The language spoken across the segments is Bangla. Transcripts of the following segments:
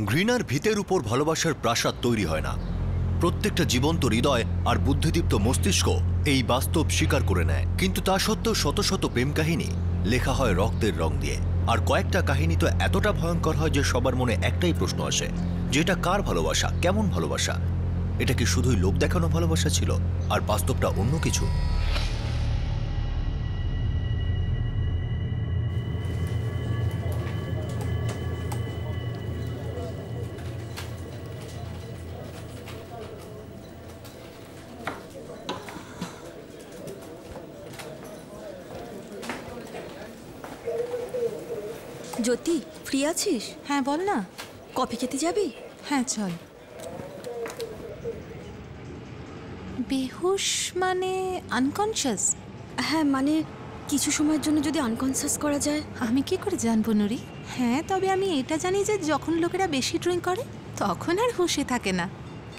ঘৃণার ভিতের উপর ভালোবাসার প্রাসাদ তৈরি হয় না। প্রত্যেকটা জীবন্ত হৃদয় আর বুদ্ধিদীপ্ত মস্তিষ্ক এই বাস্তব স্বীকার করে নেয়। কিন্তু তা সত্ত্বেও শত শত প্রেম কাহিনী লেখা হয় রক্তের রং দিয়ে। আর কয়েকটা কাহিনী তো এতটা ভয়ঙ্কর হয় যে সবার মনে একটাই প্রশ্ন আসে, যে এটা কার ভালোবাসা, কেমন ভালোবাসা? এটা কি শুধুই লোক দেখানো ভালোবাসা ছিল আর বাস্তবটা অন্য কিছু? জ্যোতি, ফ্রি আছিস? হ্যাঁ বল না। কফি খেতে যাবি? হ্যাঁ চল। বেহুশ মানে আনকনশিয়াস? হ্যাঁ, মানে কিছু সময়ের জন্য যদি আনকনসিয়াস করা যায়। আমি কি করে জানবো নুরি? হ্যাঁ, তবে আমি এটা জানি যে যখন লোকেরা বেশি ড্রিঙ্ক করে তখন আর হুঁশে থাকে না।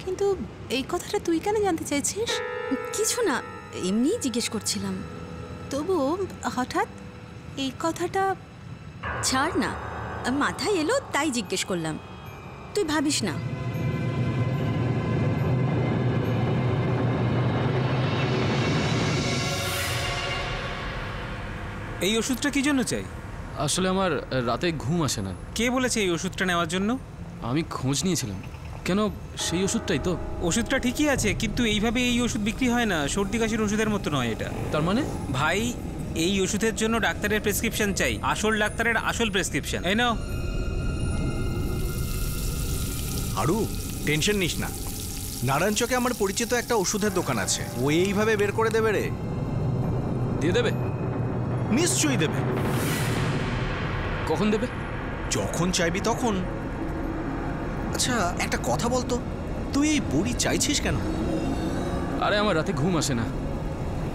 কিন্তু এই কথাটা তুই কেন জানতে চাইছিস? কিছু না, এমনিই জিজ্ঞেস করছিলাম। তবু হঠাৎ এই কথাটা? ছাড় না, মাথায় এলো তাই জিজ্ঞেস করলাম। তুই ভাবিস না। এই ওষুধটা কি জন্য চাই? আসলে আমার রাতে ঘুম আসে না। কে বলেছে এই ওষুধটা নেওয়ার জন্য? আমি খোঁজ নিয়েছিলাম। কেন, সেই ওষুধটাই তো? ওষুধটা ঠিকই আছে, কিন্তু এইভাবে এই ওষুধ বিক্রি হয় না। সর্দি কাশির ওষুধের মতো নয় এটা। তার মানে? ভাই, এই ওষুধের জন্য ডাক্তারের প্রেসক্রিপশন চাই, আসল ডাক্তারের আসল প্রেসক্রিপশন। এই নাও। আরু, টেনশন নিস না। নারায়ণ চকে আমার পরিচিত একটা ওষুধের দোকান আছে, ও এইভাবে বের করে দেবে রে। দিয়ে দেবে? নিশ্চয়ই দেবে। কখন দেবে? যখন চাইবি তখন। আচ্ছা, একটা কথা বলতো, তুই এই বড়ি চাইছিস কেন? আরে আমার রাতে ঘুম আসে না,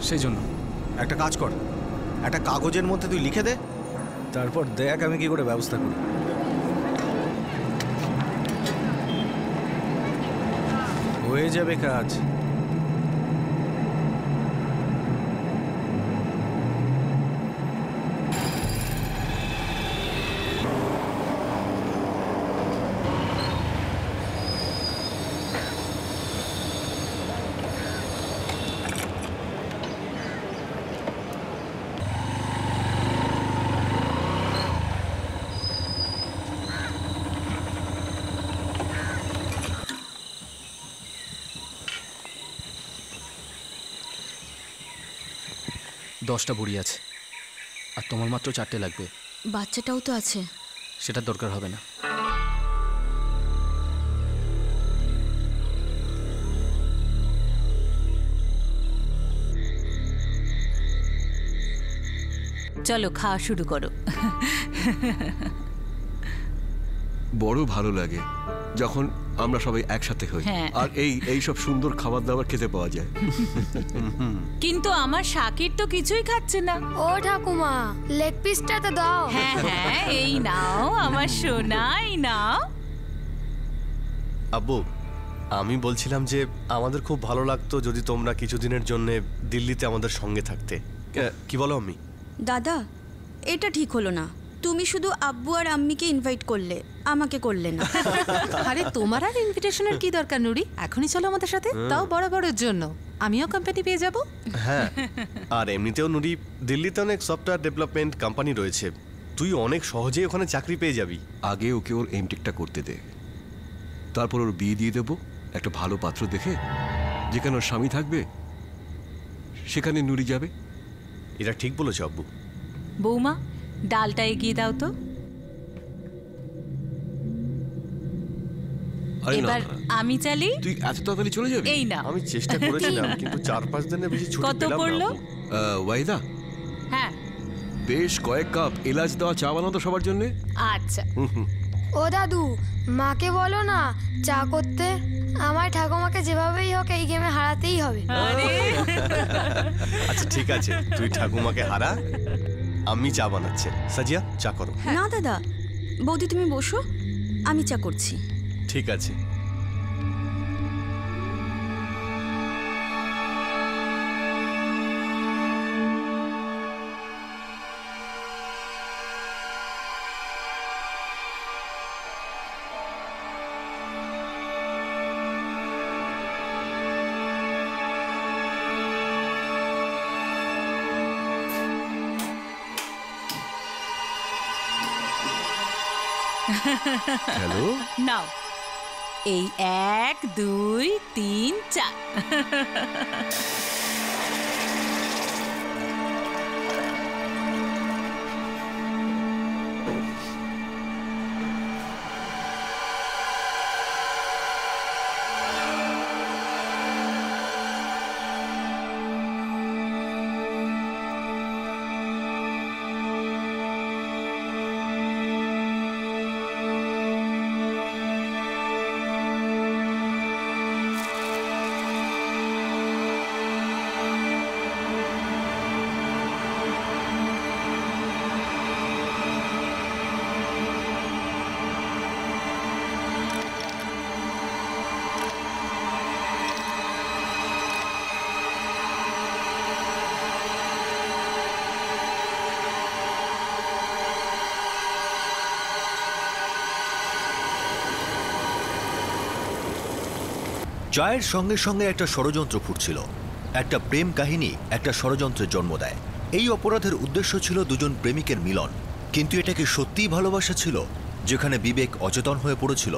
সেই জন্য। একটা কাজ কর, একটা কাগজের মধ্যে তুই লিখে দে, তারপর দেখ আমি কি করে ব্যবস্থা করি। হয়ে যাবে কাজ। দশটা বড়ি আছে, আর তোমার মাত্র 4টে লাগবে। বাচ্চাটাও তো আছে। সেটার দরকার হবে না। চলো খাওয়া শুরু করো। বড় ভালো লাগে যখন আমরা সবাই একসাথে হই, আর এই সব সুন্দর খাবার দাবার খেতে পাওয়া যায়। কিন্তু আমার শাকির তো কিছুই খাচ্ছে না। ও ঠাকুমা, লেগ পিসটা তো দাও। হ্যাঁ হ্যাঁ, এই নাও আমার সোনা, এই নাও। আব্বু, আমি বলছিলাম যে আমাদের খুব ভালো লাগতো যদি তোমরা কিছুদিনের জন্য দিল্লিতে আমাদের সঙ্গে থাকতে। কি বলো আম্মি? দাদা, এটা ঠিক হলো না। তুমি শুধু আব্বু আর আম্মিকে ইনভাইট করলে, আমাকে করলে না। আরে তোমার আর ইনভিটেশনের কি দরকার নুরি? এখনই চলো আমাদের সাথে, তাও বরাবরের জন্য। আমিও কোম্পানি পেয়ে যাব। হ্যাঁ, আর এমনিতেও নুরি, দিল্লিতে অনেক সফটওয়্যার ডেভেলপমেন্ট কোম্পানি রয়েছে, তুই অনেক সহজেই ওখানে চাকরি পেয়ে যাবি। আগে ওকে ওর এমটেকটা করতে দে, তারপর ওর বিয়ে দিয়ে দেবো একটা ভালো পাত্র দেখে। যেখানে ওর স্বামী থাকবে সেখানে নুরি যাবে। এটা ঠিক বলেছ আব্বু। বৌমা, ডালটা এগিয়ে দাও তো। এবার আমি চালি। তুই এত তাড়াতাড়ি চলে যাবি? এই না, আমি চেষ্টা করেছিলাম, কিন্তু 4-5 দিনের বেশি ছুটি কত পেলাম না। পড়লো? ওয়াইদা, হ্যাঁ বেশ কয়েক কাপ এলাচ দেওয়া চা বানাতো সবার জন্য। আচ্ছা। ও দাদু, মাকে বলো না চা করতে। আমার ঠাকুমাকে যেভাবেই হোক এই গেমে হারাতেই হবে। আচ্ছা ঠিক আছে, তুই ঠাকুমাকে হারা, আমি চা বানাচ্ছি। সাজিয়া, চা করো। না দাদা, বৌদি তুমি বসো, আমি চা করছি। ঠিক আছে। হ্যালো। নাও এই 1 2 3 4। জয়ের সঙ্গে সঙ্গে একটা ষড়যন্ত্র ফুটছিল। একটা প্রেম কাহিনী একটা ষড়যন্ত্রের জন্ম দেয়। এই অপরাধের উদ্দেশ্য ছিল দুজন প্রেমিকের মিলন, কিন্তু এটা কি সত্যিই ভালোবাসা ছিল, যেখানে বিবেক অচেতন হয়ে পড়েছিল?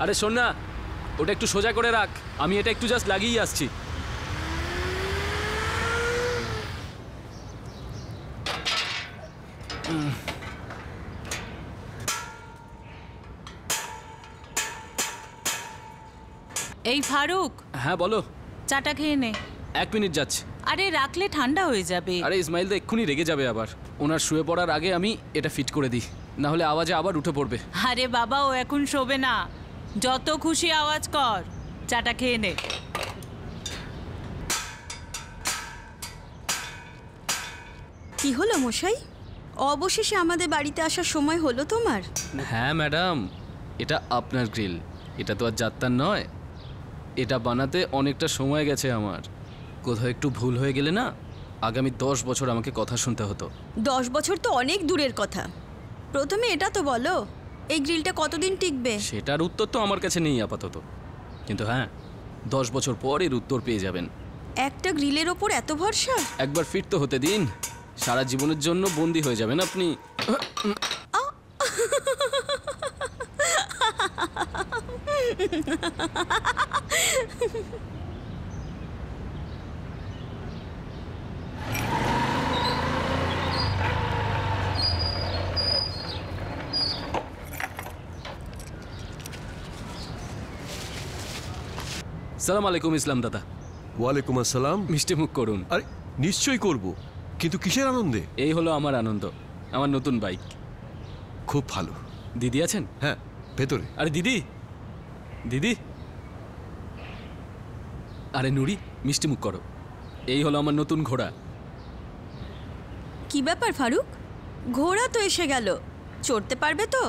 আরে শোন না, ওটা একটু সোজা করে রাখ, আমি এটা একটু জাস্ট লাগিয়েই আসছি। এই ফারুক, হ্যাঁ বলো। চাটা খেয়ে নে। 1 মিনিট যাচ্ছে। আরে রাখলে ঠান্ডা হয়ে যাবে। আরে ইসমাইল দা এক্ষুনি রেগে যাবে আবার। ওনার শুয়ে পড়ার আগে আমি এটা ফিট করে দিই, না হলে আওয়াজে আবার উঠে পড়বে। আরে বাবা, ও এখন শোবে না, যত খুশি আওয়াজ কর। চাটা খেয়ে নে। কি হলো মশাই, অবশেষে আমাদের বাড়িতে আসার সময় হলো তোমার? হ্যাঁ ম্যাডাম, এটা আপনার গ্রিল, এটা তো আর যাত্রার নয়। এটা বানাতে অনেকটা সময় গেছে আমার। কোথাও একটু ভুল হয়ে গেলে না, আগামী 10 বছর আমাকে কথা শুনতে হতো। 10 বছর তো অনেক দূরের কথা। প্রথমে এটা তো বলো, এই গ্রিলটা কতদিন টিকবে? সেটার উত্তর তো আমার কাছে নেই আপাতত, কিন্তু হ্যাঁ 10 বছর পর এর উত্তর পেয়ে যাবেন। একটা গ্রিলের ওপর এত ভরসা? একবার ফিট তো হতে দিন, সারা জীবনের জন্য বন্দী হয়ে যাবেন আপনি। সালাম আলাইকুম ইসলাম দাদা। ওয়ালাইকুম আসসালাম। মিষ্টি মুখ করুন। আরে নিশ্চয়ই করব, কিন্তু কিসের আনন্দে? এই হলো আমার আনন্দ, আমার নতুন বাইক। খুব ভালো। দিদি আছেন? হ্যাঁ ভেতরে। আরে দিদি, দিদি, আরে নুরি মিষ্টি মুখ করো। এই হলো আমার নতুন ঘোড়া। কি ব্যাপার ফারুক, ঘোড়া তো এসে গেল, চড়তে পারবে তো?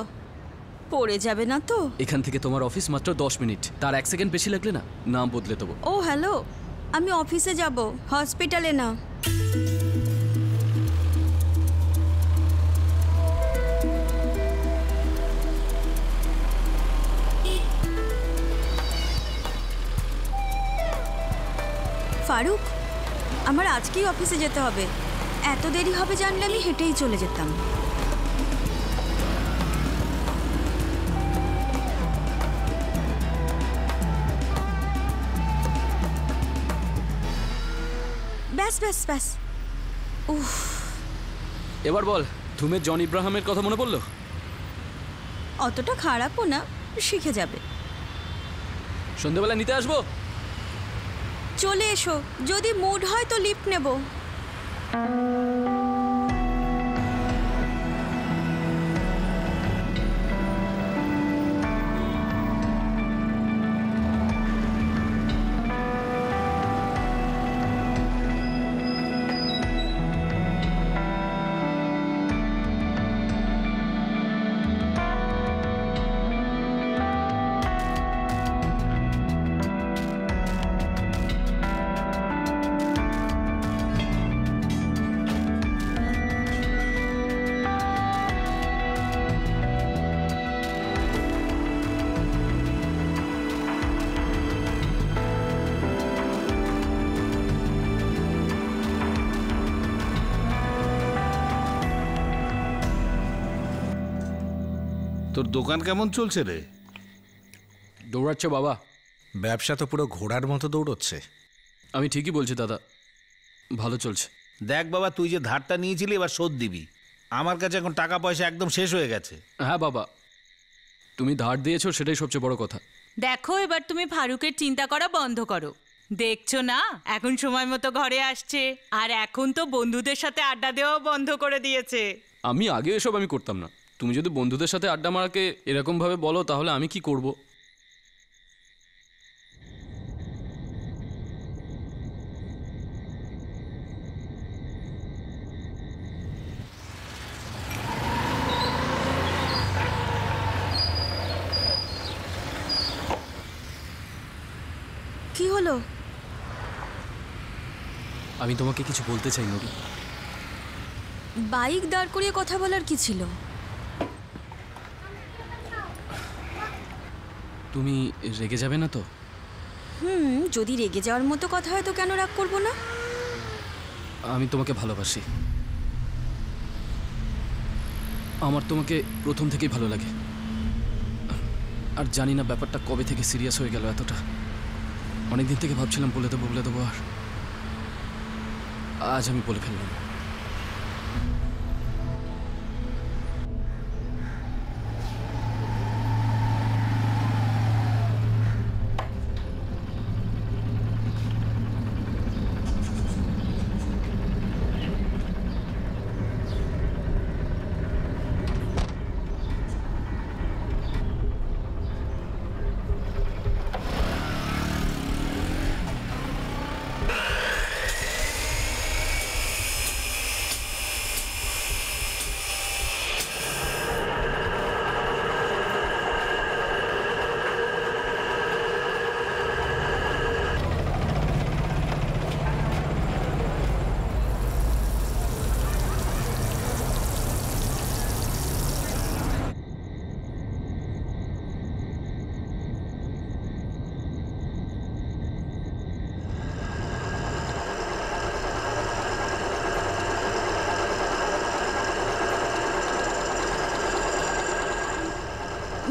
পড়ে যাবে না তো? এখান থেকে তোমার অফিস মাত্র 10 মিনিট, তার 1 সেকেন্ড বেশি লাগলে না নাম বদলে দেবো। ও হ্যালো, আমি অফিসে যাব, হসপিটালে না। ফারুক, আমার আজকেই অফিসে যেতে হবে। এত দেরি হবে জানলে আমি হেঁটেই চলে যেতাম। ব্যাস ব্যাস ব্যাস। উফ, এবার বল, ধুমের জন ইব্রাহিমের কথা মনে পড়লো? অতটা খারাপও না, শিখে যাবে। সন্ধ্যেবেলা নিতে আসবো? চলে এসো, যদি মুড হয় তো লিফট নেব। তোর দোকান কেমন চলছে রে? দৌড়াচ্ছে বাবা। ব্যবসা তো পুরো ঘোড়ার মতো দৌড়চ্ছে। আমি ঠিকই বলছি দাদা, ভালো চলছে। দেখ বাবা, তুই যে ধারটা নিয়েছিলি এবার শোধ দিবি। আমার কাছে এখন টাকা পয়সা একদম শেষ হয়ে গেছে। হ্যাঁ বাবা, তুমি ধার দিয়েছো সেটাই সবচেয়ে বড় কথা। দেখো, এবার তুমি ফারুকের চিন্তা করা বন্ধ করো। দেখছো না এখন সময় মতো ঘরে আসছে, আর এখন তো বন্ধুদের সাথে আড্ডা দেওয়াও বন্ধ করে দিয়েছে। আমি আগে এসব আমি করতাম না। তুমি যদি বন্ধুদের সাথে আড্ডা মারাকে এরকমভাবে বলো তাহলে আমি কি করব? কি হলো? আমি তোমাকে কিছু বলতে চাই নুরি। বাইক দাঁড় করিয়ে কথা বলার কি ছিল? তুমি রেগে যাবে না তো? যদি রেগে যাওয়ার মতো কথা হয় তো কেন রাগ করবো না? আমি তোমাকে ভালোবাসি। আমার তোমাকে প্রথম থেকেই ভালো লাগে। আর জানি না ব্যাপারটা কবে থেকে সিরিয়াস হয়ে গেল এতটা। অনেকদিন থেকে ভাবছিলাম বলে দেবো আর আজ আমি বলে ফেললাম।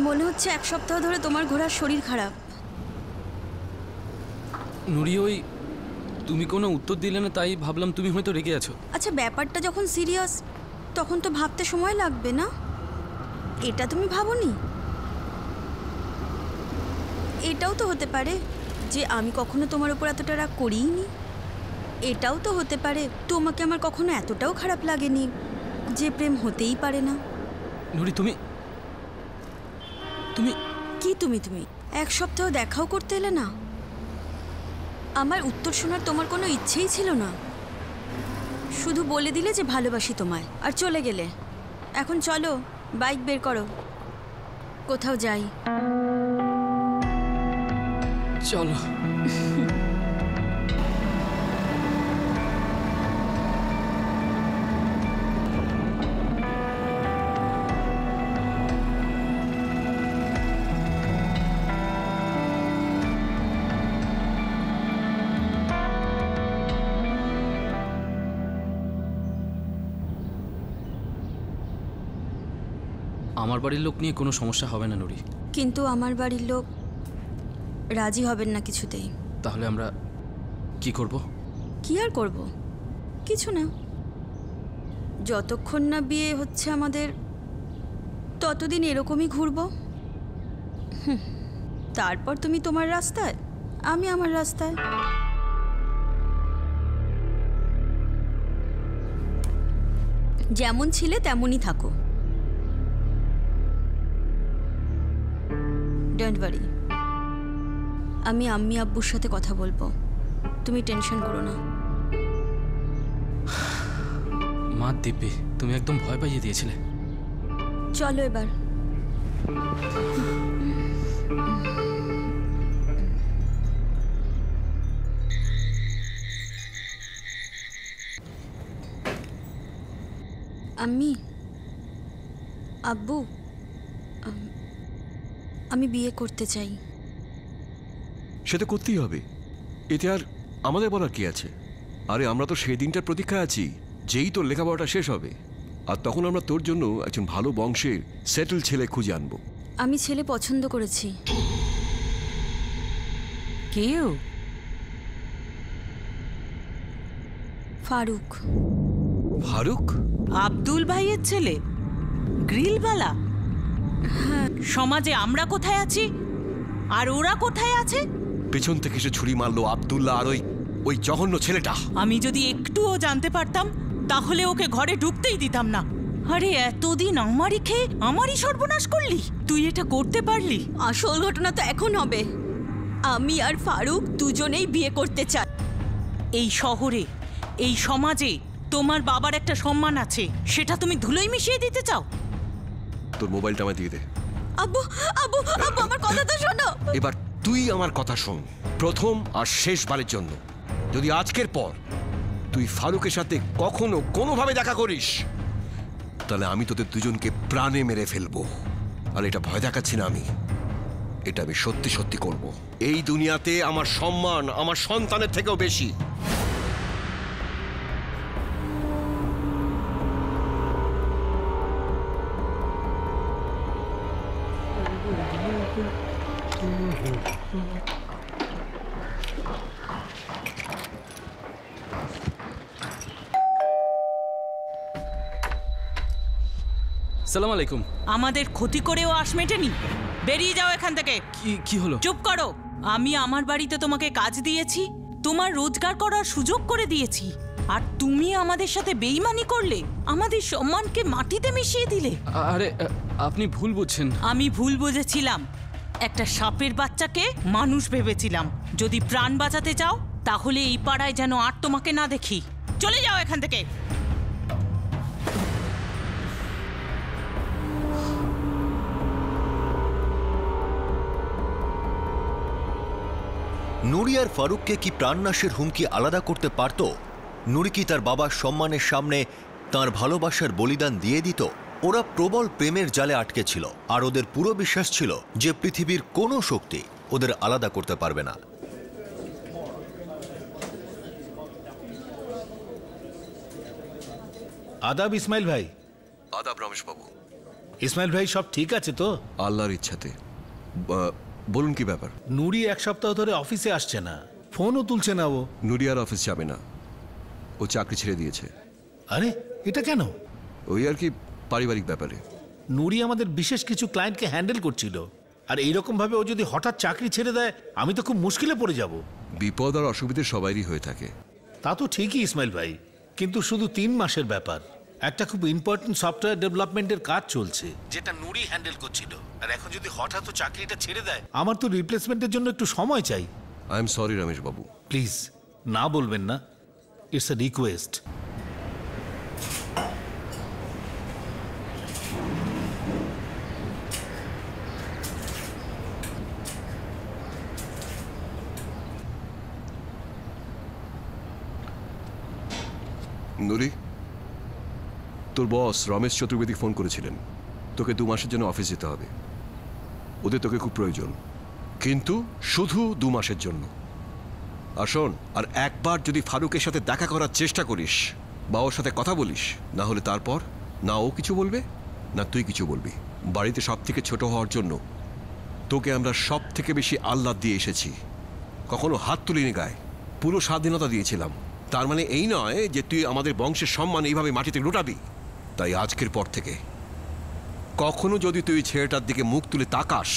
মনে হচ্ছে এক সপ্তাহ ধরে তোমার ঘোড়ার শরীর খারাপ। নুরি, ওই তুমি কোনো উত্তর দিলে না তাই ভাবলাম তুমি হয়তো রেগে আছো। আচ্ছা, ব্যাপারটা যখন সিরিয়াস তখন তো ভাবতে সময় লাগবে না? এটা তুমি ভাবোনি? এটাও তো হতে পারে যে আমি কখনো তোমার উপর এতটা রাগ করিনি। এটাও তো হতে পারে তোমাকে আমার কখনো এতটাও খারাপ লাগেনি যে প্রেম হতেই পারে না। নুরি, তুমি তুমি কি তুমি এক সপ্তাহ দেখাও করতে এলে না? আমার উত্তর শোনার তোমার কোনো ইচ্ছেই ছিল না। শুধু বলে দিলে যে ভালোবাসি তোমায় আর চলে গেলে। এখন চলো, বাইক বের করো, কোথাও যাই। চলো। আমার বাড়ির লোক নিয়ে কোনো সমস্যা হবে না নুরি। কিন্তু আমার বাড়ির লোক রাজি হবেন না কিছুতেই। তাহলে আমরা কি করব? কি আর করব? কিছু না। যতক্ষণ না বিয়ে হচ্ছে আমাদের ততদিন এরকমই ঘুরবো। তারপর তুমি তোমার রাস্তায়, আমি আমার রাস্তায়। যেমন ছিলে তেমনই থাকো। ডোন্ট ওয়ারি, আমি আম্মি আব্বুর সাথে কথা বলবো, তুমি টেনশন করো না। মা দিব্যি, তুমি একদম ভয় পাইয়ে দিয়েছিলে। চলো এবার। আম্মি, আব্বু, আমি বিয়ে করতে চাই। সে তো করতেই হবে, এতে আর আমাদের বলার কি আছে? আরে আমরা তো সেই দিনটার প্রতীক্ষায় আছি, যেই তোর লেখাপড়াটা শেষ হবে আর তখন আমরা তোর জন্য একজন ভালো বংশের সেটেল ছেলে খুঁজে আনবো। আমি ছেলে পছন্দ করেছি। কেউ? ফারুক। ফারুক? আব্দুল ভাইয়ের ছেলে? গ্রিলওয়ালা? সমাজে আমরা কোথায় আছি আর ওরা কোথায় আছে? পেছন থেকে সে ছুরি মারলো আব্দুল্লাহ আর ওই জঘন্য ছেলেটা। আমি যদি একটুও জানতে পারতাম তাহলে ওকে ঘরে ঢুকতেই দিতাম না। আরে এতদিন আমারই খেয়ে আমারই সর্বনাশ করলি, তুই এটা করতে পারলি? আসল ঘটনা তো এখন হবে। আমি আর ফারুক দুজনেই বিয়ে করতে চাই। এই শহরে, এই সমাজে তোমার বাবার একটা সম্মান আছে, সেটা তুমি ধুলোয় মিশিয়ে দিতে চাও? তোর মোবাইলটা আমায় দিয়ে দে। আব্বু আব্বু আব্বু, আমার কথা তো শোনো। এবার তুই আমার কথা শোন, প্রথম আর শেষবারের জন্য। যদি আজকের পর তুই ফারুকের সাথে কখনো কোনোভাবে দেখা করিস, তাহলে আমি তোদের দুজনকে প্রাণে মেরে ফেলবো। আর এটা ভয় দেখাচ্ছি না আমি, এটা আমি সত্যি সত্যি করব। এই দুনিয়াতে আমার সম্মান আমার সন্তানের থেকেও বেশি। সালাম আলাইকুম। আমাদের ক্ষতি করেও আশ মেটেনি, বেরিয়ে যাও এখান থেকে। কি হলো? চুপ করো। আমি আমার বাড়িতে তোমাকে কাজ দিয়েছি, তোমার রোজগার করার সুযোগ করে দিয়েছি, আর তুমি আমাদের সাথে বেইমানি করলে, আমাদের সম্মানকে মাটিতে মিশিয়ে দিলে। আরে আপনি ভুল বুঝছেন। আমি ভুল বুঝেছিলাম, একটা সাপের বাচ্চাকে মানুষ ভেবেছিলাম। যদি প্রাণ বাঁচাতে চাও তাহলে এই পাড়ায় যেন আর তোমাকে না দেখি। চলে যাও এখান থেকে। নুরি আর ফারুককে কি প্রাণনাশের হুমকি আলাদা করতে পারত? নুরি কি তার বাবার সম্মানের সামনে তার ভালোবাসার বলিদান দিয়ে দিত? ওরা প্রবল প্রেমের জালে আটকে ছিল, আর ওদের পুরো বিশ্বাস ছিল যে পৃথিবীর কোনো শক্তি ওদের আলাদা করতে পারবে না। আদাব ইসমাইল ভাই। আদাব রমেশ বাবু। ইসমাইল ভাই, সব ঠিক আছে তো? আল্লাহর ইচ্ছাতে। বলুন কি ব্যাপার? নুরি এক সপ্তাহ ধরে অফিসে আসছে না, ফোনও তুলছে না ও। নুরি আর অফিস যাবে না, ও চাকরি ছেড়ে দিয়েছে। আরে এটা কেন? ওই আর কি পারিবারিক ব্যাপারে। নুরি আমাদের বিশেষ কিছু ক্লায়েন্টকে হ্যান্ডেল করছিল, আর এইরকম ভাবে ও যদি হঠাৎ চাকরি ছেড়ে দেয় আমি তো খুব মুশকিলে পড়ে যাব। বিপদ আর অসুবিধে সবারই হয়ে থাকে। তা তো ঠিকই ইসমাইল ভাই, কিন্তু শুধু 3 মাসের ব্যাপার। একটা খুব ইম্পর্টেন্ট সফটওয়্যার ডেভেলপমেন্টের কাজ চলছে, যেটা নুরি হ্যান্ডেল করছিল। আর এখন যদি হঠাৎ ও চাকরিটা ছেড়ে দেয়, আমার তো রিপ্লেসমেন্টের জন্য একটু সময় চাই। I am sorry Ramesh Babu. Please না বলবেন না, ইটস আ রিকোয়েস্ট। নুরি, তোর বস রমেশ চতুর্বেদী ফোন করেছিলেন, তোকে 2 মাসের জন্য অফিস যেতে হবে। ওদের তোকে খুব প্রয়োজন, কিন্তু শুধু 2 মাসের জন্য। আর শোন, আর একবার যদি ফারুকের সাথে দেখা করার চেষ্টা করিস বা ওর সাথে কথা বলিস, না হলে তারপর না ও কিছু বলবে না তুই কিছু বলবি। বাড়িতে সব থেকে ছোট হওয়ার জন্য তোকে আমরা সব থেকে বেশি আহ্লাদ দিয়ে এসেছি, কখনো হাত তুলিনি গায়ে, পুরো স্বাধীনতা দিয়েছিলাম। তার মানে এই নয় যে তুই আমাদের বংশের সম্মান এইভাবে মাটিতে লুটাবি। তাই আজকের পর থেকে কখনো যদি তুই ছেলেটার দিকে মুখ তুলে তাকাস,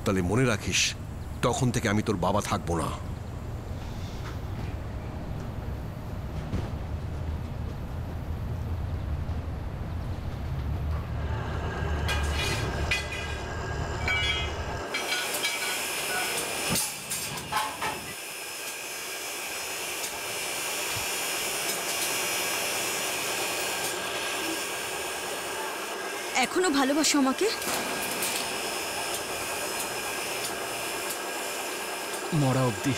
তাহলে মনে রাখিস তখন থেকে আমি তোর বাবা থাকবো না। এখনো ভালোবাসো আমাকে? মরা অবধি।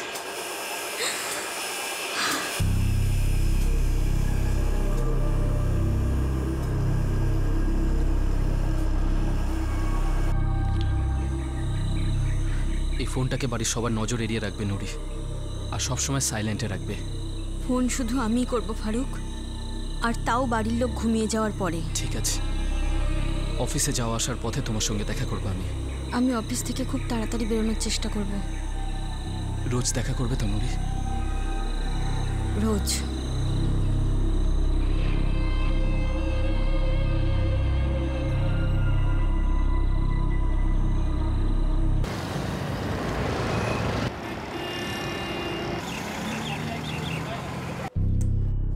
এই ফোনটাকে বাড়ির সবার নজর এড়িয়ে রাখবে নুরি, আর সবসময় সাইলেন্টে রাখবে। ফোন শুধু আমিই করব ফারুক, আর তাও বাড়ির লোক ঘুমিয়ে যাওয়ার পরে। ঠিক আছে, অফিসে যাওয়া আসার পথে তোমার সঙ্গে দেখা করবো আমি। আমি অফিস থেকে খুব তাড়াতাড়ি বেরোনোর চেষ্টা করব। রোজ দেখা করবে তো নুরি? রোজ।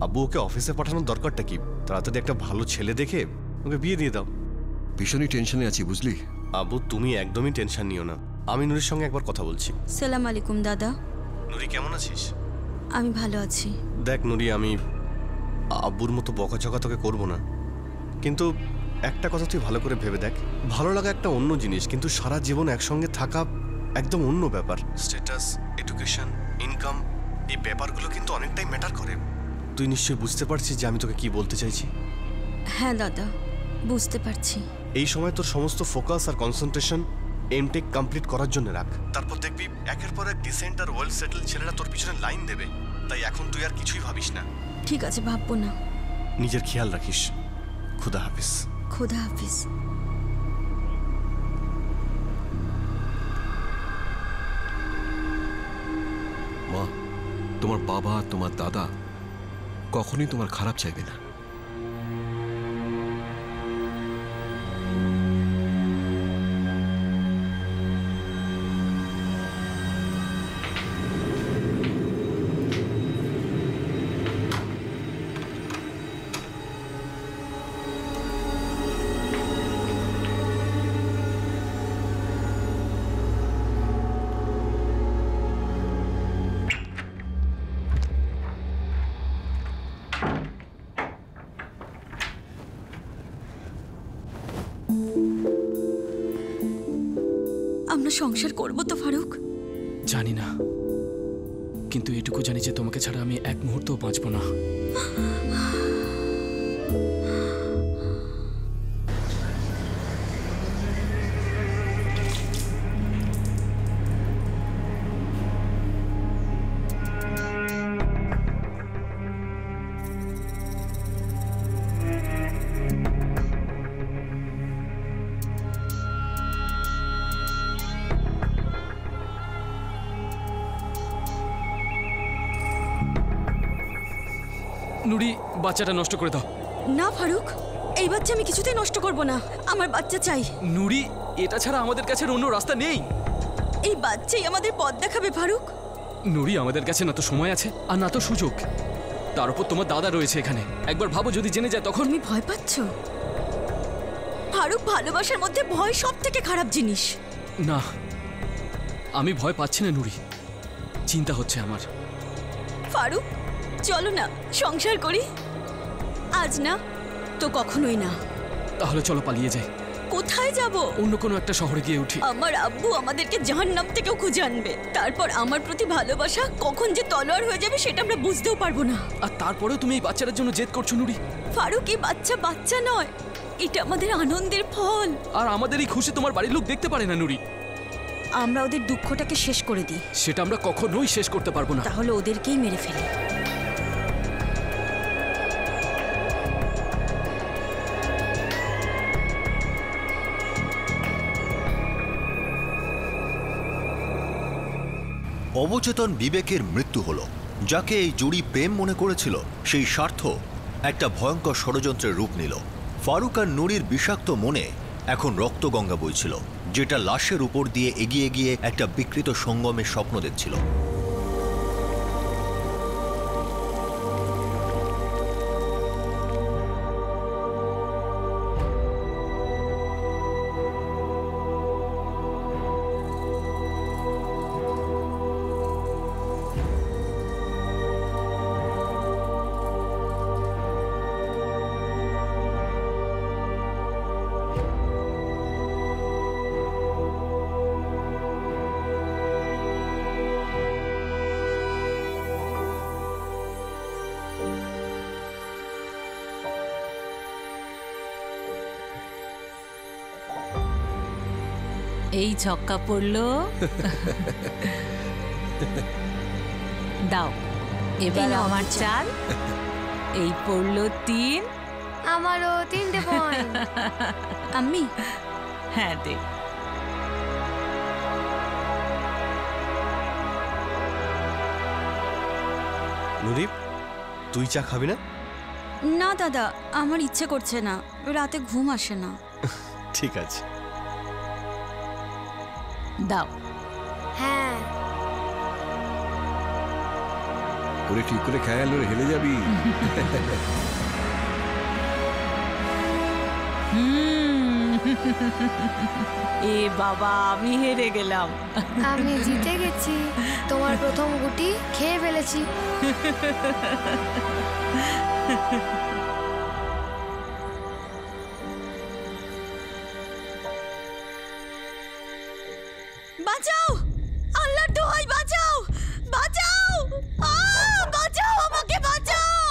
আব্বু ওকে অফিসে পাঠানোর দরকারটা কি? তাড়াতাড়ি একটা ভালো ছেলে দেখে ওকে বিয়ে দিয়ে দাও। ভীষণই টেনশনে আছি বুঝলি। আব্বু তুমি একদমই টেনশন নিও না, আমি নুরির সঙ্গে একবার কথা বলছি। সালাম আলাইকুম দাদা। নুরি কেমন আছিস? আমি ভালো আছি। দেখ নুরি, আমি আব্বুর মতো বকাঝকা তোকে করবো না, কিন্তু একটা কথা তুই ভালো করে ভেবে দেখ। ভালো লাগা একটা অন্য জিনিস, কিন্তু সারা জীবন একসঙ্গে থাকা একদম অন্য ব্যাপার। স্ট্যাটাস, এডুকেশন, ইনকাম, এই ব্যাপারগুলো কিন্তু অনেকটাই ম্যাটার করে। তুই নিশ্চয়ই বুঝতে পারছিস যে আমি তোকে কি বলতে চাইছি। হ্যাঁ দাদা, বুঝতে পারছি। এই সময় তোর সমস্ত ফোকাস আর কনসেন্ট্রেশন এমটেক কমপ্লিট করার জন্য রাখ। তারপর দেখবি একের পর এক ডিসেন্ট আর ওয়েল সেটেল ছেলেরা তোর পিছনে লাইন দেবে। তাই এখন তুই আর কিছুই ভাবিস না। ঠিক আছে, ভাববো না। নিজের খেয়াল রাখিস। খুদা হাফিজ। খুদা হাফিজ। মা, তোমার বাবা, তোমার দাদা কখনোই তোমার খারাপ চাইবে না। আমরা সংসার করব তো ফারুক? জানি না, কিন্তু এটুকু জানি যে তোমাকে ছাড়া আমি এক মুহূর্তও বাঁচবো না। নুরি, বাচ্চাটা নষ্ট করে দাও। না ফারুক, এই বাচ্চা আমি কিছুতেই নষ্ট করব না। আমার বাচ্চা চাই। নুরি, এটা ছাড়া আমাদের কাছে অন্য রাস্তা নেই। এই বাচ্চাই আমাদের পথ দেখাবে ফারুক। নুরি, আমাদের কাছে না তো সময় আছে আর না তো সুযোগ। তার উপর তোমার দাদা রয়েছে এখানে। একবার ভাবো, যদি জেনে যায় তখন। তুমি ভয় পাচ্ছ ফারুক? ভালোবাসার মধ্যে ভয় সব থেকে খারাপ জিনিস। না, আমি ভয় পাচ্ছি না নুরি, চিন্তা হচ্ছে আমার। ফারুক, চলো না সংসার করি। আজ না তো কখনোই না। তাহলে চলো পালিয়ে যাই। কোথায় যাব? অন্য কোনো একটা শহরে গিয়ে উঠি। আমার আব্বু আমাদেরকে জাহান্নাম থেকেও খুঁজে আনবে। তারপর আমার প্রতি ভালোবাসা কখন যে তলোয়ার হয়ে যাবে সেটা আমরা বুঝতেও পারবো না। আর তারপরেও তুমি এই বাচ্চাটার জন্য জেদ করছো নুরি। ফারুক, এই বাচ্চা বাচ্চা নয়, এটা আমাদের আনন্দের ফল। আর আমাদের এই খুশি তোমার বাড়ির লোক দেখতে পারে না নুরি। আমরা ওদের দুঃখটাকে শেষ করে দিই। সেটা আমরা কখনোই শেষ করতে পারবো না। তাহলে ওদেরকেই মেরে ফেলি। অবচেতন বিবেকের মৃত্যু হলো। যাকে এই জুড়ি প্রেম মনে করেছিল, সেই স্বার্থ একটা ভয়ঙ্কর ষড়যন্ত্রের রূপ নিল। ফারুক আর নুরির বিষাক্ত মনে এখন রক্তগঙ্গা বইছিল, যেটা লাশের উপর দিয়ে এগিয়ে গিয়ে একটা বিকৃত সঙ্গমের স্বপ্ন দেখছিল। এই ছক্কা পড়লো। দাও, এবার আমার চাল, এই পড়লো 3। আমারও 3টে পয়েন্ট। আম্মি হ্যাঁ দে। নুরি, তুই চা খাবি না? না দাদা, আমার ইচ্ছে করছে না, রাতে ঘুম আসে না। ঠিক আছে, দাও। হ্যাঁ, ওরে ঠিক করে খেয়াল ওরে হেলে যাবি। এ বাবা, আমি হেরে গেলাম। আমি জিতে গেছি। তোমার প্রথম গুটি খেয়ে ফেলেছি। বাঁচাও, আল্লাহর দোহাই বাঁচাও, বাঁচাও, বাঁচাও আমাকে, বাঁচাও,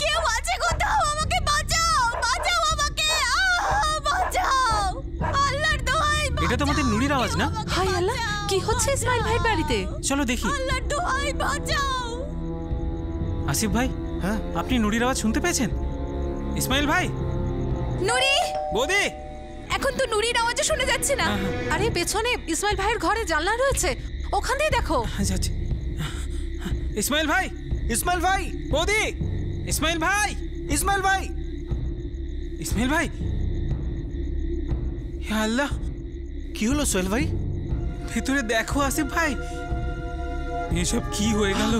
কেউ আছে কোথাও, আমাকে বাঁচাও, বাঁচাও আমাকে, বাঁচাও, আল্লাহর দোহাই। এটা তো আমাদের নুরির আওয়াজ না? হাই আল্লাহ, কি হচ্ছে ইসমাইল ভাই বাড়িতে? চলো দেখি। আল্লাহর দোহাই বাঁচাও। আসিফ ভাই, হ্যাঁ আপনি নুরির আওয়াজ শুনতে পেয়েছেন? ইসমাইল ভাই, নুরি, বৌদি, এখন তো নুরির আওয়াজও শোনা যাচ্ছে না। আরে পেছনে ইসমাইল ভাইয়ের ঘরে জানলা রয়েছে, ওখান দিয়ে দেখো। যাচ্ছি। ইসমাইল ভাই, ইসমাইল ভাই, বৌদি, ইসমাইল ভাই, ইসমাইল ভাই, ইসমাইল ভাই, হে আল্লাহ, কি হলো সোহেল ভাই? ভেতরে দেখো আসিফ ভাই, এসব কি হয়ে গেল?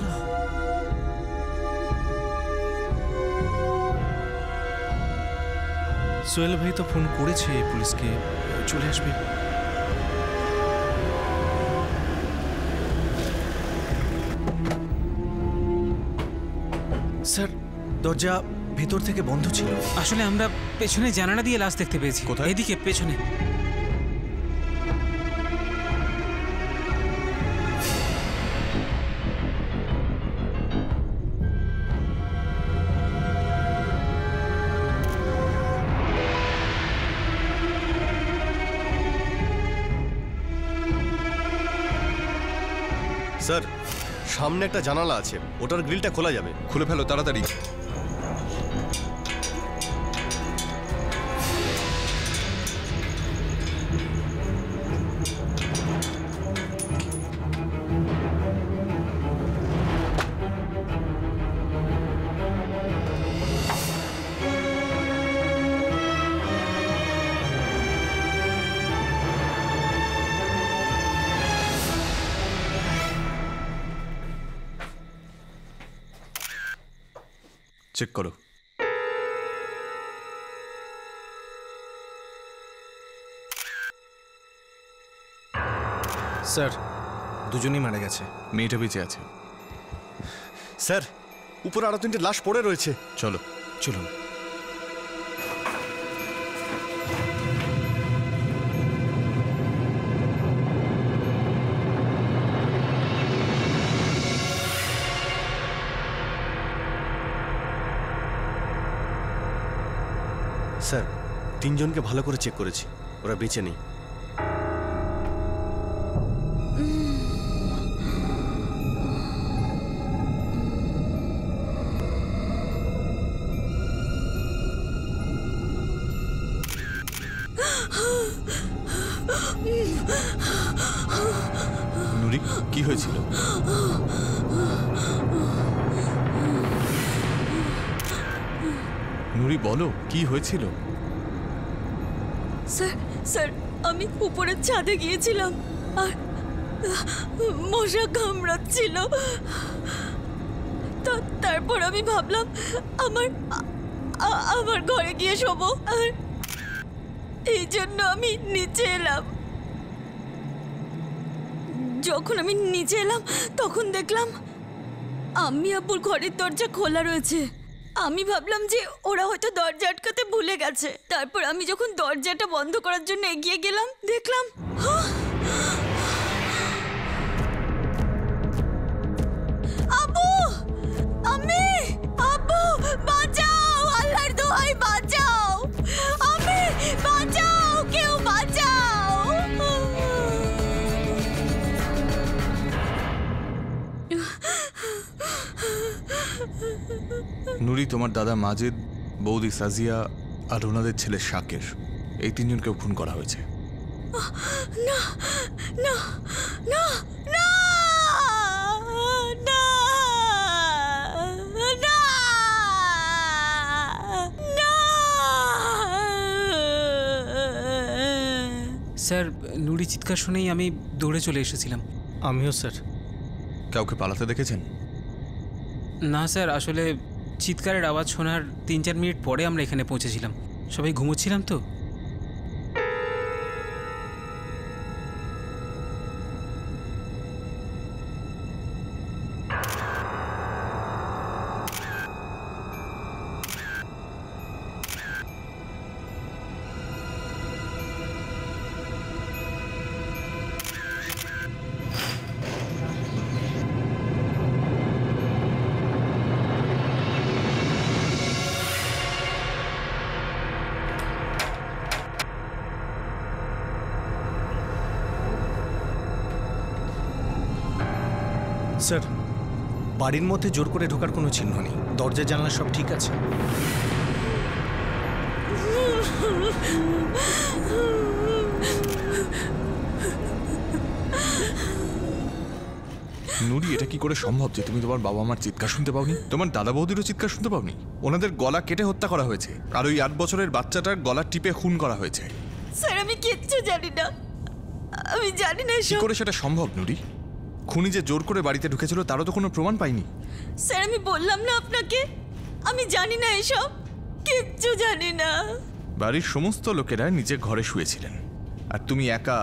সোহেল ভাই তো ফোন করেছে পুলিশকে, চলে আসবে। স্যার, দরজা ভেতর থেকে বন্ধ ছিল। আসলে আমরা পেছনে জানালা দিয়ে লাশ দেখতে পেয়েছি। কোথায়? এদিকে পেছনে। স্যার, সামনে একটা জানালা আছে, ওটার গ্রিলটা খোলা যাবে। খুলে ফেলো তাড়াতাড়ি। চেক করো। স্যার, দুজনেই মারা গেছে, মেয়েটা বেঁচে আছে। স্যার, উপরে আরো 3টে লাশ পড়ে রয়েছে। চলো, চলুন। স্যার, 3জনকে ভালো করে চেক করেছি, ওরা বেঁচে নেই। নুরি, কি হয়েছিল? নুরি, বলো কি হয়েছিল? স্যার, স্যার, আমি উপরের ছাদে গিয়েছিলাম আর মশা কামড়াচ্ছিল। তারপর আমি ভাবলাম আমার ঘরে গিয়ে শোবো, আর এই জন্য আমি নিচে এলাম। যখন আমি নিচে এলাম তখন দেখলাম আম্মি আব্বুর ঘরের দরজা খোলা রয়েছে। আমি ভাবলাম যে ওরা হয়তো দরজা আটকাতে ভুলে গেছে। তারপর আমি যখন দরজাটা বন্ধ করার জন্য এগিয়ে গেলাম, দেখলাম আব্বু, আম্মি, আব্বু, বাঁচাও, আল্লাহর দোহাই বাঁচাও, আম্মি বাঁচাও, কেউ বাঁচাও। নুরি, তোমার দাদা মাজেদ, বৌদি সাজিয়া আর ওনাদের ছেলে শাকের, এই তিনজনকেও খুন করা হয়েছে। না না না না না না না। স্যার, নুড়ি চিৎকার শুনেই আমি দৌড়ে চলে এসেছিলাম। আমিও স্যার। কাউকে পালাতে দেখেছেন? না স্যার, আসলে চিৎকারের আওয়াজ শোনার 3-4 মিনিট পরে আমরা এখানে পৌঁছেছিলাম। সবাই ঘুমোচ্ছিলাম তো। স্যার, বাড়ির মধ্যে জোর করে ঢোকার কোনো চিহ্ন নেই। দরজা জানলা সব ঠিক আছে। নুরি, এটা কি করে সম্ভব যে তুমি তোমার বাবা মার চিৎকার শুনতে পাওনি? তোমার দাদা বৌদিরও চিৎকার শুনতে পাওনি? ওনাদের গলা কেটে হত্যা করা হয়েছে, আর ওই 8 বছরের বাচ্চাটার গলা টিপে খুন করা হয়েছে। স্যার, আমি কিচ্ছু জানি না। আমি জানি না কি এসব। করে সেটা সম্ভব নুরি? খুনি যে জোর করে বাড়িতে ঢুকেছিল তারও তো কোনো প্রমাণ পাইনি। স্যার, আমি বললাম না আপনাকে, আমি জানি না এসব, কিচ্ছু জানি না। বাড়ির সমস্ত লোকেরা নিচে ঘরে শুয়েছিলেন, আর তুমি একা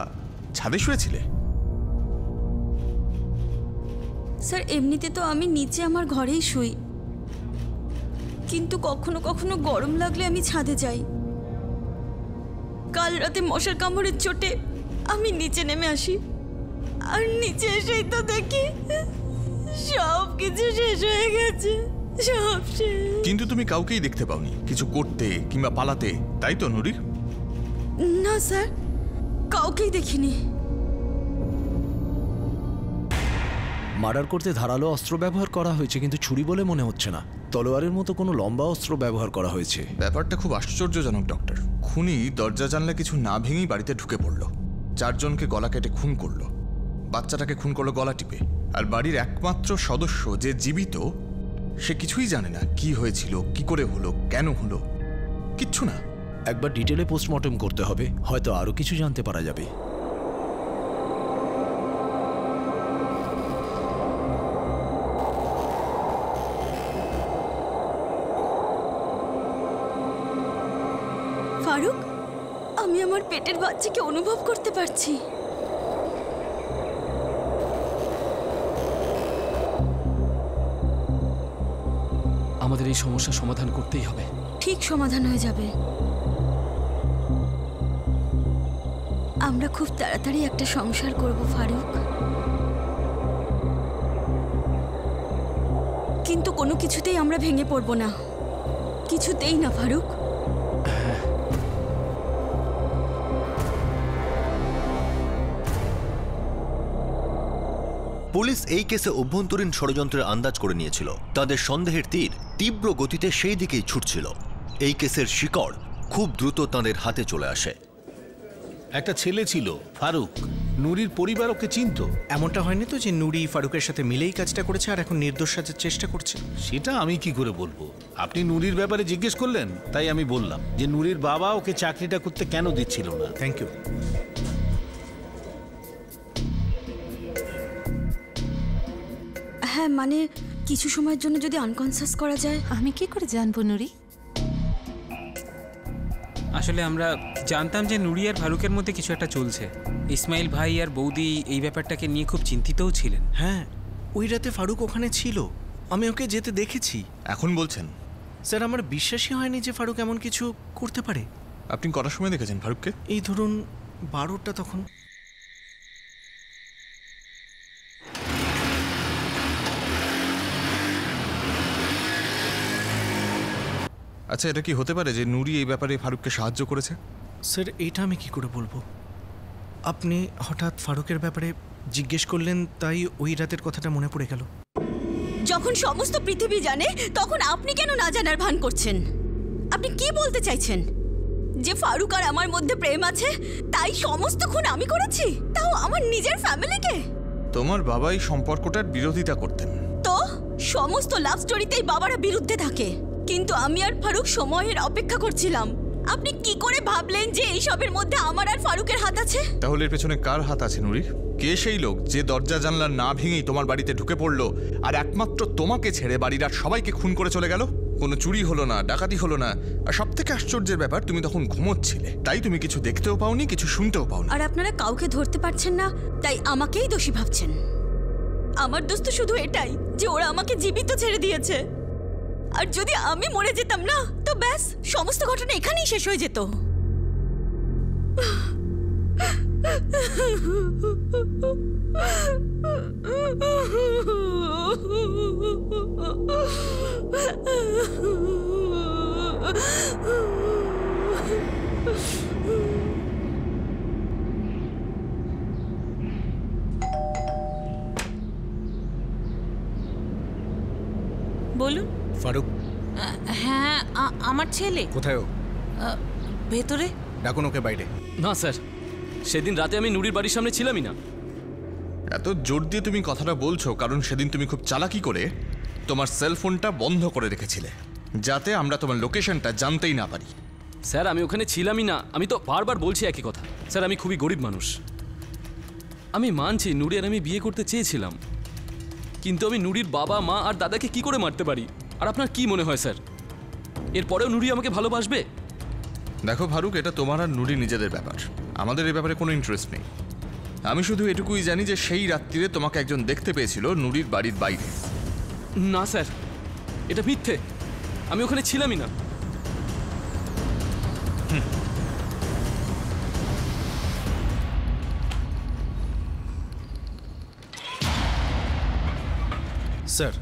ছাদে শুয়েছিলে। স্যার, এমনিতে তো আমি নিচে আমার ঘরেই শুই, কিন্তু কখনো কখনো গরম লাগলে আমি ছাদে যাই। কাল রাতে মশার কামড়ের চোটে আমি নিচে নেমে আসি, আর নিচে এসেই তো দেখি সব কিছু শেষ হয়ে গেছে, সব শেষ। কিন্তু তুমি কাউকেই দেখতে পাওনি কিছু করতে কিংবা পালাতে, তাই তো নুরি? না স্যার, কাউকেই দেখিনি। মার্ডার করতে ধারালো অস্ত্র ব্যবহার করা হয়েছে, কিন্তু ছুরি বলে মনে হচ্ছে না। তলোয়ারের মতো কোনো লম্বা অস্ত্র ব্যবহার করা হয়েছে। ব্যাপারটা খুব আশ্চর্যজনক ডক্টর। খুনি দরজা জানলা কিছু না ভেঙেই বাড়িতে ঢুকে পড়ল, 4 জনকে গলা কেটে খুন করলো, বাচ্চাটাকে খুন করলো গলা টিপে, আর বাড়ির একমাত্র সদস্য যে জীবিত সে কিছুই জানে না কি হয়েছিল, কি করে হলো, কেন হলো, কিচ্ছু না। একবার ডিটেলে পোস্টমর্টম করতে হবে, হয়তো আরো কিছু জানতে পারা যাবে। ফারুক, আমি আমার পেটের বাচ্চাকে অনুভব করতে পারছি। আমাদের এই সমস্যার সমাধান করতেই হবে। ঠিক সমাধান হয়ে যাবে। আমরা খুব তাড়াতাড়ি একটা সংসার করব ফারুক, কিন্তু কোনো কিছুতেই আমরা ভেঙে পড়ব না, কিছুতেই না ফারুক। পুলিশ এই কেসে অভ্যন্তরীণ ষড়যন্ত্রের আন্দাজ করে নিয়েছিল। তাদের সন্দেহের তীর তীব্র গতিতে সেই দিকেই ছুটছিল। এই কেসের শিকড় খুব দ্রুত তাদের হাতে চলে আসে। একটা ছেলে ছিল ফারুক, নুরির পরিবার ওকে চিনত। এমনটা হয়নি তো যে নুরি ফারুকের সাথে মিলেই কাজটা করেছে আর এখন নির্দোষ সাজার চেষ্টা করছে? সেটা আমি কি করে বলবো? আপনি নুরির ব্যাপারে জিজ্ঞেস করলেন, তাই আমি বললাম যে নুরির বাবা ওকে চাকরিটা করতে কেন দিচ্ছিল না। Thank you. হ্যাঁ, মানে কিছু সময়ের জন্য যদি আনকনসিয়াস করা যায়। আমি কি করে জানবো নুরি? আসলে আমরা জানতাম যে নুরি আর ফারুকের মধ্যে কিছু একটা চলছে। ইসমাইল ভাই আর বৌদি এই ব্যাপারটাকে নিয়ে খুব চিন্তিতও ছিলেন। হ্যাঁ, ওই রাতে ফারুক ওখানে ছিল, আমি ওকে যেতে দেখেছি। এখন বলছেন? স্যার, আমার বিশ্বাসই হয়নি যে ফারুক এমন কিছু করতে পারে। আপনি কটার সময় দেখেছেন ফারুককে? এই ধরুন 12টা তখন। আচ্ছা, এটা কি হতে পারে যে নুরি এই ব্যাপারে ফারুককে সাহায্য করেছে? স্যার, এইটা আমি কি করে বলবো? আপনি হঠাৎ ফারুকের ব্যাপারে জিজ্ঞেস করলেন, তাই ওই রাতের কথাটা মনে পড়ে গেল। যখন সমস্ত পৃথিবী জানে তখন আপনি কেন না জানার ভান করছেন? আপনি কি বলতে চাইছেন? যে ফারুক আর আমার মধ্যে প্রেম আছে তাই সমস্ত খুন আমি করেছি, তাও আমার নিজের ফ্যামিলিকে? তোমার বাবা এই সম্পর্কটার বিরোধিতা করতেন। তো সমস্ত লাভ স্টোরিতেই বাবারা বিরুদ্ধে থাকে, কিন্তু আমি আর ফারুক সময়ের অপেক্ষা করছিলাম। আপনি কি করে ভাবলেন যে এইসবের মধ্যে আমার আর ফারুকের হাত আছে? তাহলে এর পেছনে কার হাত আছে নুরি? কে সেই লোক যে দরজা জানলা না ভেঙেই তোমার বাড়িতে ঢুকে পড়লো আর একমাত্র তোমাকে ছেড়ে বাড়ির আর সবাইকে খুন করে চলে গেল? কোনো চুরি হলো না, ডাকাতি হলো না, আর সব থেকে আশ্চর্যের ব্যাপার তুমি তখন ঘুমোচ্ছিলে, তাই তুমি কিছু দেখতেও পাওনি, কিছু শুনতেও পাওনি। আর আপনারা কাউকে ধরতে পারছেন না, তাই আমাকেই দোষী ভাবছেন। আমার দোষ তো শুধু এটাই যে ওরা আমাকে জীবিত ছেড়ে দিয়েছে, আর যদি আমি মরে যেতাম না তো ব্যাস সমস্ত ঘটনা এখানেই শেষ হয়ে যেত। বলুন। ফারুক? হ্যাঁ, আমার ছেলে। কোথায় ও? ভেতরে। ডাকুন ওকে বাইরে। না স্যার, সেদিন রাতে আমি নুরির বাড়ির সামনে ছিলামই না। এত জোর দিয়ে তুমি কথাটা বলছো কারণ সেদিন তুমি খুব চালাকি করে তোমার সেলফোনটা বন্ধ করে রেখেছিলে, যাতে আমরা তোমার লোকেশনটা জানতেই না পারি। স্যার আমি ওখানে ছিলামই না, আমি তো বারবার বলছি একই কথা। স্যার আমি খুবই গরিব মানুষ, আমি মানছি নুরি আর আমি বিয়ে করতে চেয়েছিলাম, কিন্তু আমি নুরির বাবা মা আর দাদাকে কি করে মারতে পারি? আর আপনার কি মনে হয় স্যার এরপরেও নুরি আমাকে ভালোবাসবে? দেখো ফারুক, এটা তোমার আর নুরি নিজেদের ব্যাপার, আমাদের এই ব্যাপারে কোনো ইন্টারেস্ট নেই। আমি শুধু এটুকুই জানি যে সেই রাত্রিরে তোমাকে একজন দেখতে পেয়েছিল নুরির বাড়ির বাইরে। না স্যার, এটা মিথ্যে, আমি ওখানে ছিলামই না। স্যার,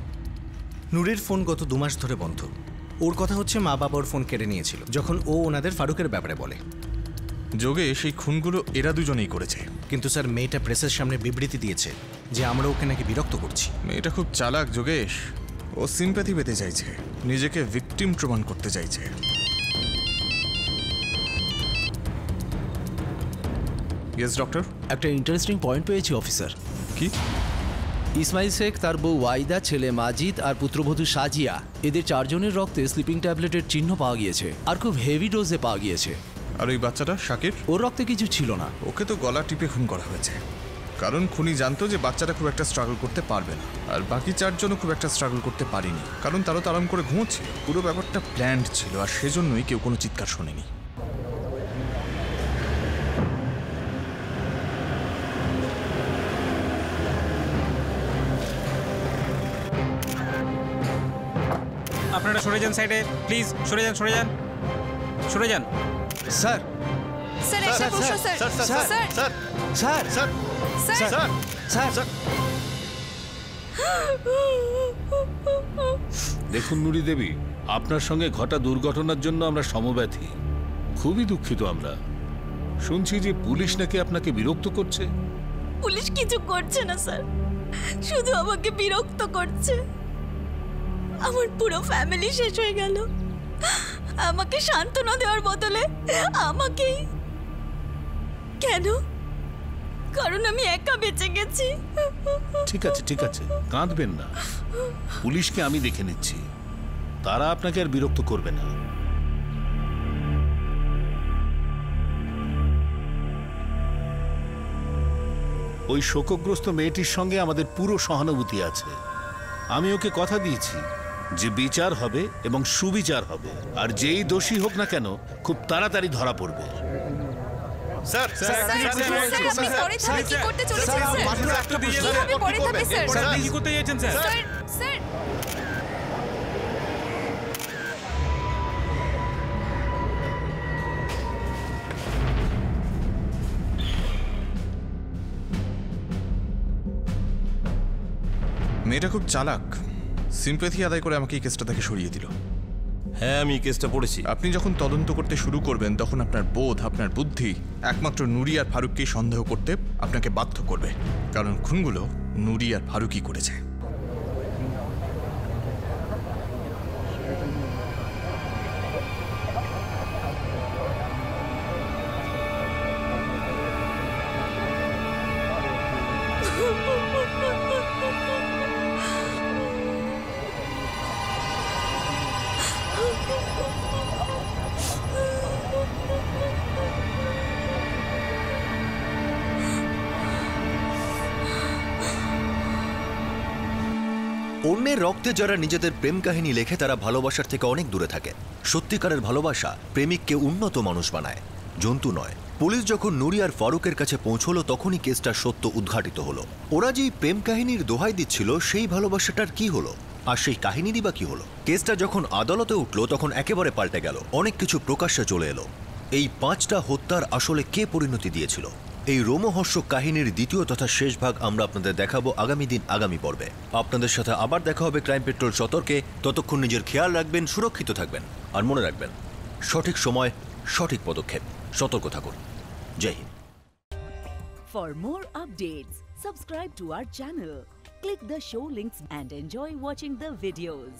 নূরের ফোন গত 2 মাস ধরে বন্ধ। ওর কথা হচ্ছে মা বাবা ওর ফোন কেড়ে নিয়েছিল যখন ও ওনাদের ফারুকের ব্যাপারে বলে। যোগে সেই খুনগুলো এরা দুজনেই করেছে। কিন্তু স্যার মেয়েটা প্রেসের সামনে বিবৃতি দিয়েছে যে আমরা ওকে নাকি বিরক্ত করছি। মেয়েটা খুব চালাক যোগেশ, ও সিম্প্যাথি পেতে চাইছে, নিজেকে ভিকটিম প্রমাণ করতে চাইছে। Yes doctor. একটা ইন্টারেস্টিং পয়েন্ট পেয়েছি অফিসার। কি? ইসমাইল শেখ, তার বউ ওয়াইদা, ছেলে মাজিদ আর পুত্রবধূ সাজিয়া, এদের 4 জনের রক্তে স্লিপিং ট্যাবলেটের চিহ্ন পাওয়া গিয়েছে, আর খুব হেভি ডোজে পাওয়া গিয়েছে। আর ওই বাচ্চাটা শাকির, ওর রক্তে কিছু ছিল না। ওকে তো গলা টিপে খুন করা হয়েছে, কারণ খুনি জানতো যে বাচ্চাটা খুব একটা স্ট্রাগল করতে পারবে না, আর বাকি 4 জনও খুব একটা স্ট্রাগল করতে পারেনি, কারণ তারা তো আরাম করে ঘুমোচ্ছিল। পুরো ব্যাপারটা প্ল্যান্ড ছিল, আর সেজন্যই কেউ কোনো চিৎকার শোনেনি। আপনারা সরে যান সাইডে, প্লিজ সরে যান, সরে যান, সরে যান। স্যার স্যার এসে বসো sir. Sir sir sir sir sir sir sir. দেখুন নুরি দেবী, আপনার সঙ্গে ঘটা দুর্ঘটনার জন্য আমরা সমব্যথী, খুবই দুঃখিত। আমরা শুনছি যে পুলিশ নাকি আপনাকে বিরক্ত করছে। পুলিশ কিছু করছে না স্যার, শুধু আমাকে বিরক্ত করছে। আমার পুরো ফ্যামিলি শেষ হয়ে গেল, আমাকে সান্ত্বনা দেওয়ার বদলে আমাকেই। কেন? কারণ আমি একা বেঁচে গেছি। ঠিক আছে ঠিক আছে, কাঁদবেন না, পুলিশকে আমি দেখে নিচ্ছি, তারা আপনাকে আর বিরক্ত করবে না। ওই শোকগ্রস্ত মেয়েটির সঙ্গে আমাদের পুরো সহানুভূতি আছে। আমি ওকে কথা দিয়েছি যে বিচার হবে এবং সুবিচার হবে, আর যেই দোষী হোক না কেন খুব তাড়াতাড়ি ধরা পড়বে। স্যার স্যার আপনি পরে থাকবে কি করতে চলেছেন স্যার? কিভাবে পরে থাকবে স্যার? স্যার কি করতে যাচ্ছেন স্যার? স্যার স্যার মেয়েটা খুব চালাক, সিম্প্যাথি আদায় করে আমাকে এই কেসটা থেকে সরিয়ে দিল। হ্যাঁ আমি কেসটা পড়েছি। আপনি যখন তদন্ত করতে শুরু করবেন তখন আপনার বোধ, আপনার বুদ্ধি একমাত্র নুরি আর ফারুককেই সন্দেহ করতে আপনাকে বাধ্য করবে, কারণ খুনগুলো নুরি আর ফারুকই করেছে। অন্যের রক্তে যারা নিজেদের প্রেম কাহিনী লেখে তারা ভালোবাসার থেকে অনেক দূরে থাকে। সত্যিকারের ভালোবাসা প্রেমিককে উন্নত মানুষ বানায়, জন্তু নয়। পুলিশ যখন নুরি আর ফারুকের কাছে পৌঁছলো তখনই কেসটা সত্য উদ্ঘাটিত হলো। ওরা যেই প্রেম কাহিনীর দোহাই দিচ্ছিল সেই ভালোবাসাটার কি হলো, আর সেই কাহিনীরই বা কি হলো? কেসটা যখন আদালতে উঠলো তখন একেবারে পাল্টে গেল, অনেক কিছু প্রকাশ্যে চলে এলো। এই 5টা হত্যার আসলে কে পরিণতি দিয়েছিল, এই রোমহর্ষক কাহিনীর দ্বিতীয় তথা শেষ ভাগ আমরা আপনাদের দেখাবো আগামী দিন আগামী পর্বে। আপনাদের সাথে আবার দেখা হবে ক্রাইম পেট্রোল সতর্কে। ততক্ষণ নিজের খেয়াল রাখবেন, সুরক্ষিত থাকবেন, আর মনে রাখবেন সঠিক সময় সঠিক পদক্ষেপ। সতর্ক থাকুন। জয় Hind. For more updates, subscribe to our channel, click the show links and enjoy watching the videos.